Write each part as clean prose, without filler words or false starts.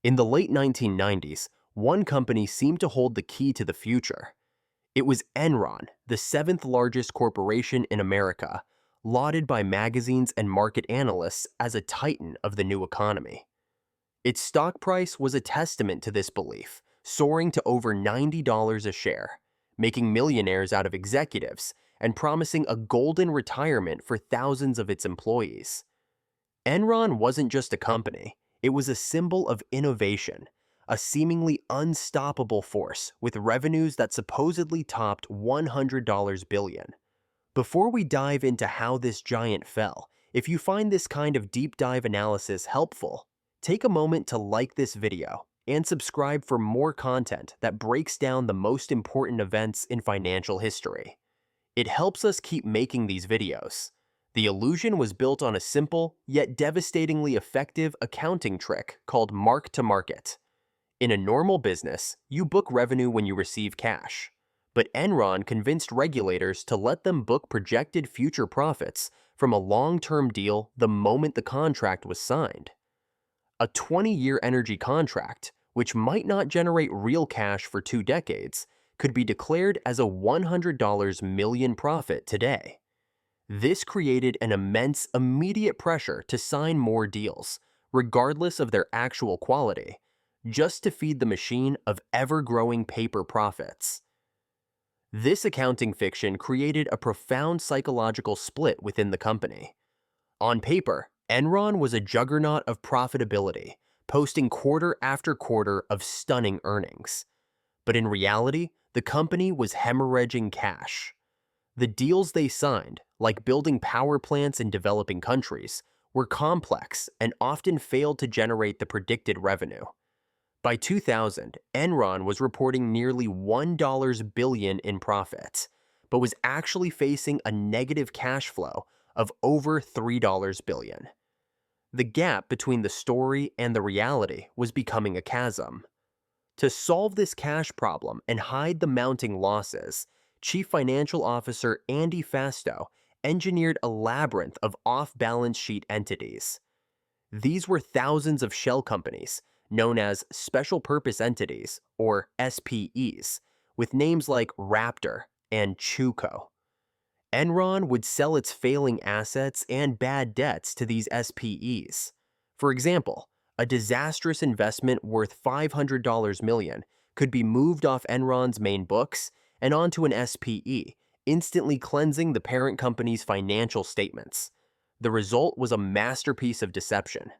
In the late 1990s, one company seemed to hold the key to the future. It was Enron, the seventh largest corporation in America, lauded by magazines and market analysts as a titan of the new economy. Its stock price was a testament to this belief, soaring to over $90 a share, making millionaires out of executives and promising a golden retirement for thousands of its employees. Enron wasn't just a company, it was a symbol of innovation, a seemingly unstoppable force with revenues that supposedly topped $100 billion. Before we dive into how this giant fell, if you find this kind of deep dive analysis helpful, take a moment to like this video and subscribe for more content that breaks down the most important events in financial history. It helps us keep making these videos. The illusion was built on a simple, yet devastatingly effective accounting trick called mark-to-market. In a normal business, you book revenue when you receive cash. But Enron convinced regulators to let them book projected future profits from a long-term deal the moment the contract was signed. A 20-year energy contract, which might not generate real cash for 2 decades, could be declared as a $100 million profit today. This created an immense immediate pressure to sign more deals, regardless of their actual quality, just to feed the machine of ever-growing paper profits. This accounting fiction created a profound psychological split within the company. On paper, Enron was a juggernaut of profitability, posting quarter after quarter of stunning earnings. But in reality, the company was hemorrhaging cash. The deals they signed, like building power plants in developing countries, were complex and often failed to generate the predicted revenue. By 2000, Enron was reporting nearly $1 billion in profits, but was actually facing a negative cash flow of over $3 billion. The gap between the story and the reality was becoming a chasm. To solve this cash problem and hide the mounting losses, Chief Financial Officer Andy Fastow engineered a labyrinth of off-balance sheet entities. These were thousands of shell companies, known as special purpose entities, or SPEs, with names like Raptor and Chuco. Enron would sell its failing assets and bad debts to these SPEs. For example, a disastrous investment worth $500 million could be moved off Enron's main books and onto an SPE, instantly cleansing the parent company's financial statements. The result was a masterpiece of deception.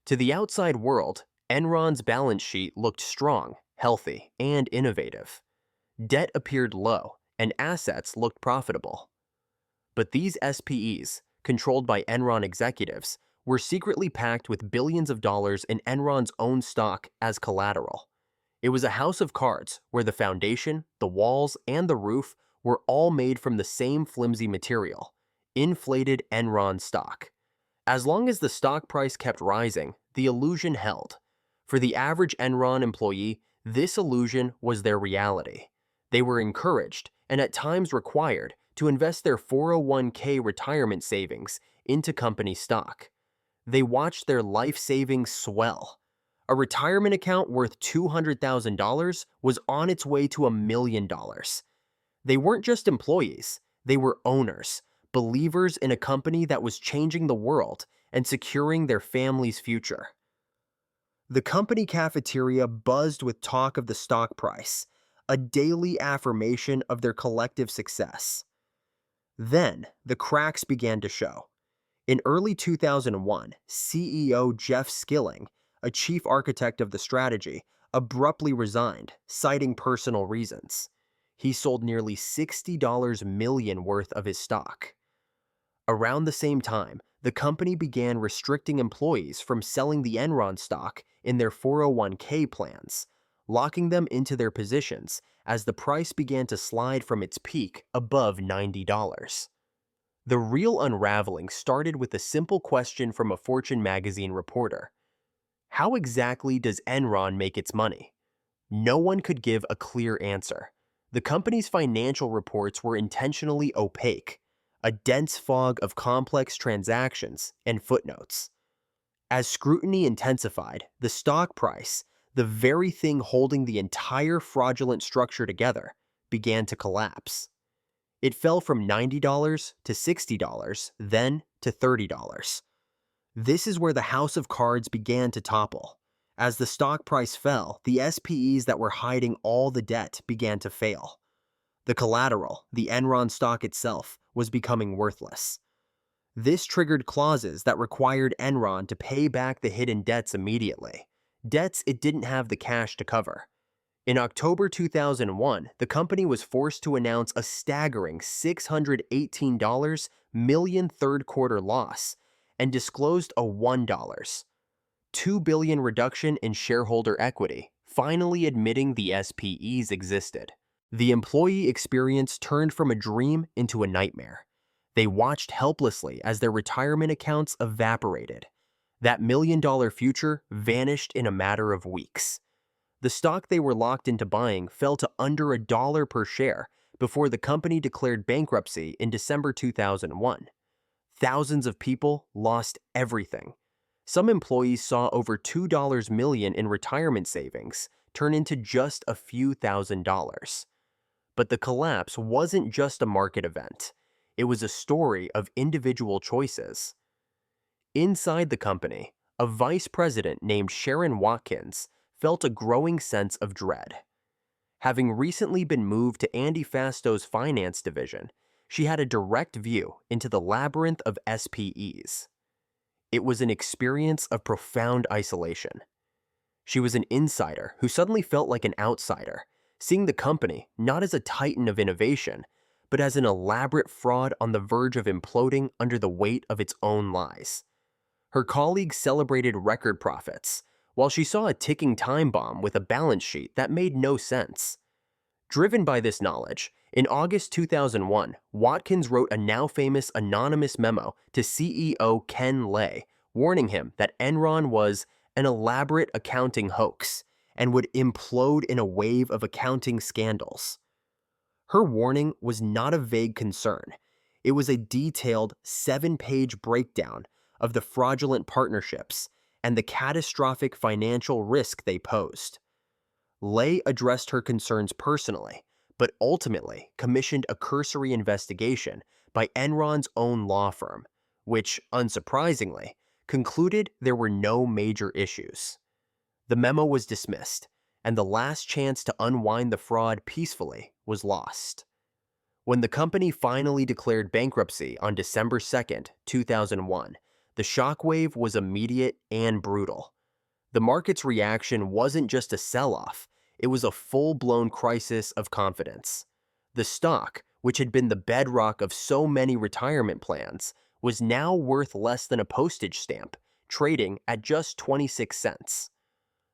To the outside world, Enron's balance sheet looked strong, healthy, and innovative. Debt appeared low, and assets looked profitable. But these SPEs, controlled by Enron executives, were secretly packed with billions of dollars in Enron's own stock as collateral. It was a house of cards where the foundation, the walls, and the roof were all made from the same flimsy material, inflated Enron stock. As long as the stock price kept rising, the illusion held. For the average Enron employee, this illusion was their reality. They were encouraged, and at times required, to invest their 401k retirement savings into company stock. They watched their life savings swell. A retirement account worth $200,000 was on its way to $1 million. They weren't just employees, they were owners, believers in a company that was changing the world and securing their family's future. The company cafeteria buzzed with talk of the stock price, a daily affirmation of their collective success. Then, the cracks began to show. In early 2001, CEO Jeff Skilling, a chief architect of the strategy, abruptly resigned, citing personal reasons. He sold nearly $60 million worth of his stock. Around the same time, the company began restricting employees from selling the Enron stock in their 401k plans, locking them into their positions as the price began to slide from its peak above $90. The real unraveling started with a simple question from a Fortune magazine reporter. How exactly does Enron make its money? No one could give a clear answer. The company's financial reports were intentionally opaque, a dense fog of complex transactions and footnotes. As scrutiny intensified, the stock price, the very thing holding the entire fraudulent structure together, began to collapse. It fell from $90 to $60, then to $30. This is where the house of cards began to topple. As the stock price fell, the SPEs that were hiding all the debt began to fail. The collateral, the Enron stock itself, was becoming worthless. This triggered clauses that required Enron to pay back the hidden debts immediately, debts it didn't have the cash to cover. In October 2001, the company was forced to announce a staggering $618 million third-quarter loss and disclosed a $2 billion reduction in shareholder equity, finally admitting the SPEs existed. The employee experience turned from a dream into a nightmare. They watched helplessly as their retirement accounts evaporated. That million-dollar future vanished in a matter of weeks. The stock they were locked into buying fell to under $1 per share before the company declared bankruptcy in December 2001. Thousands of people lost everything. Some employees saw over $2 million in retirement savings turn into just a few $1,000s. But the collapse wasn't just a market event. It was a story of individual choices. Inside the company, a vice president named Sharon Watkins felt a growing sense of dread. Having recently been moved to Andy Fasto's finance division, she had a direct view into the labyrinth of SPEs. It was an experience of profound isolation. She was an insider who suddenly felt like an outsider, seeing the company not as a titan of innovation, but as an elaborate fraud on the verge of imploding under the weight of its own lies. Her colleagues celebrated record profits, while she saw a ticking time bomb with a balance sheet that made no sense. Driven by this knowledge, in August 2001, Watkins wrote a now-famous anonymous memo to CEO Ken Lay, warning him that Enron was an elaborate accounting hoax and would implode in a wave of accounting scandals. Her warning was not a vague concern. It was a detailed 7-page breakdown of the fraudulent partnerships and the catastrophic financial risk they posed. Lay addressed her concerns personally, but ultimately commissioned a cursory investigation by Enron's own law firm, which, unsurprisingly, concluded there were no major issues. The memo was dismissed, and the last chance to unwind the fraud peacefully was lost. When the company finally declared bankruptcy on December 2, 2001, the shockwave was immediate and brutal. The market's reaction wasn't just a sell-off, it was a full-blown crisis of confidence. The stock, which had been the bedrock of so many retirement plans, was now worth less than a postage stamp, trading at just 26 cents.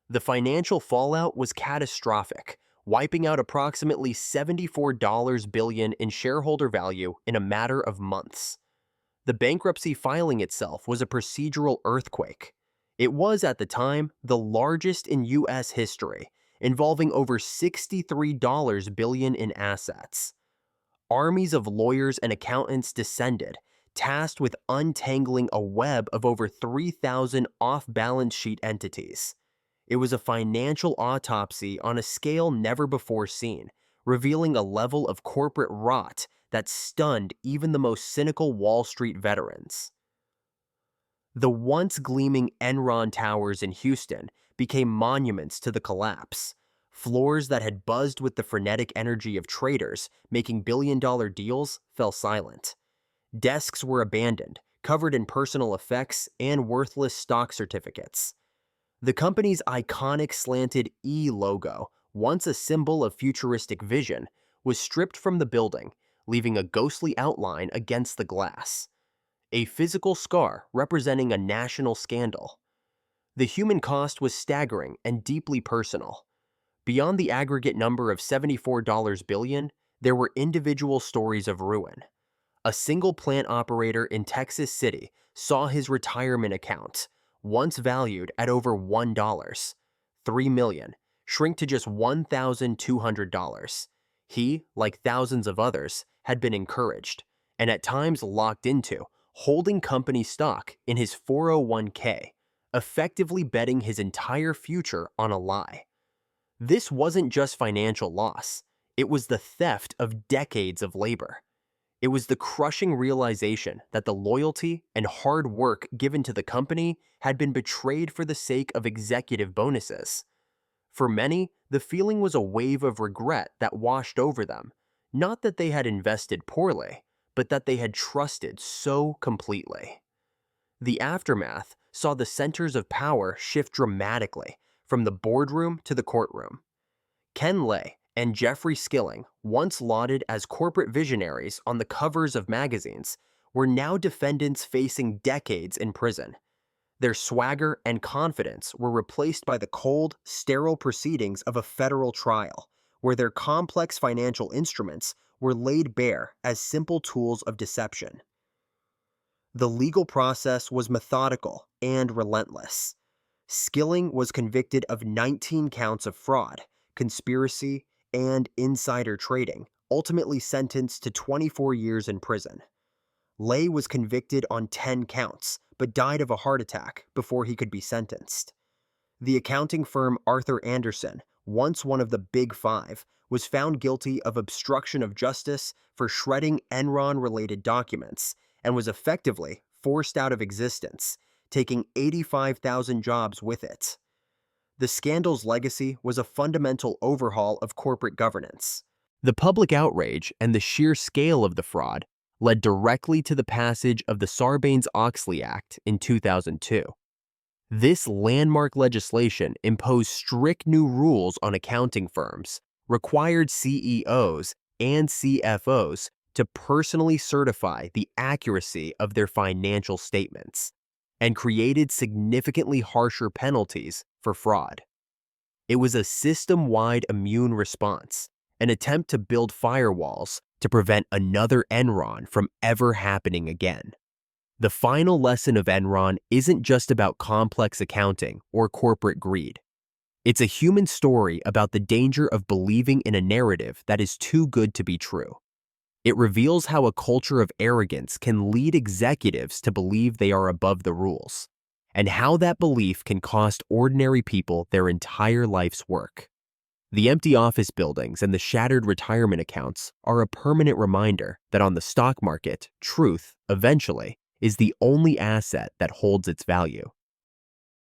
The financial fallout was catastrophic, wiping out approximately $74 billion in shareholder value in a matter of months. The bankruptcy filing itself was a procedural earthquake. It was, at the time, the largest in U.S. history, involving over $63 billion in assets. Armies of lawyers and accountants descended, tasked with untangling a web of over 3,000 off-balance sheet entities. It was a financial autopsy on a scale never before seen, revealing a level of corporate rot that stunned even the most cynical Wall Street veterans. The once gleaming Enron towers in Houston became monuments to the collapse. Floors that had buzzed with the frenetic energy of traders making billion-dollar deals fell silent. Desks were abandoned, covered in personal effects and worthless stock certificates. The company's iconic slanted E logo, once a symbol of futuristic vision, was stripped from the building, leaving a ghostly outline against the glass. A physical scar representing a national scandal. The human cost was staggering and deeply personal. Beyond the aggregate number of $74 billion, there were individual stories of ruin. A single plant operator in Texas City saw his retirement account, once valued at over $1, $3 million, shrink to just $1,200. He, like thousands of others, had been encouraged, and at times locked into, holding company stock in his 401k, effectively betting his entire future on a lie. This wasn't just financial loss, it was the theft of decades of labor. It was the crushing realization that the loyalty and hard work given to the company had been betrayed for the sake of executive bonuses. For many, the feeling was a wave of regret that washed over them, not that they had invested poorly, but that they had trusted so completely. The aftermath saw the centers of power shift dramatically from the boardroom to the courtroom. Ken Lay and Jeffrey Skilling, once lauded as corporate visionaries on the covers of magazines, were now defendants facing decades in prison. Their swagger and confidence were replaced by the cold, sterile proceedings of a federal trial, where their complex financial instruments were laid bare as simple tools of deception. The legal process was methodical and relentless. Skilling was convicted of 19 counts of fraud, conspiracy, and insider trading, ultimately sentenced to 24 years in prison. Lay was convicted on 10 counts, but died of a heart attack before he could be sentenced. The accounting firm Arthur Andersen, once one of the Big Five, was found guilty of obstruction of justice for shredding Enron-related documents and was effectively forced out of existence, taking 85,000 jobs with it. The scandal's legacy was a fundamental overhaul of corporate governance. The public outrage and the sheer scale of the fraud led directly to the passage of the Sarbanes-Oxley Act in 2002. This landmark legislation imposed strict new rules on accounting firms, required CEOs and CFOs to personally certify the accuracy of their financial statements, and created significantly harsher penalties for fraud. It was a system-wide immune response, an attempt to build firewalls to prevent another Enron from ever happening again. The final lesson of Enron isn't just about complex accounting or corporate greed. It's a human story about the danger of believing in a narrative that is too good to be true. It reveals how a culture of arrogance can lead executives to believe they are above the rules, and how that belief can cost ordinary people their entire life's work. The empty office buildings and the shattered retirement accounts are a permanent reminder that on the stock market, truth, eventually, is the only asset that holds its value.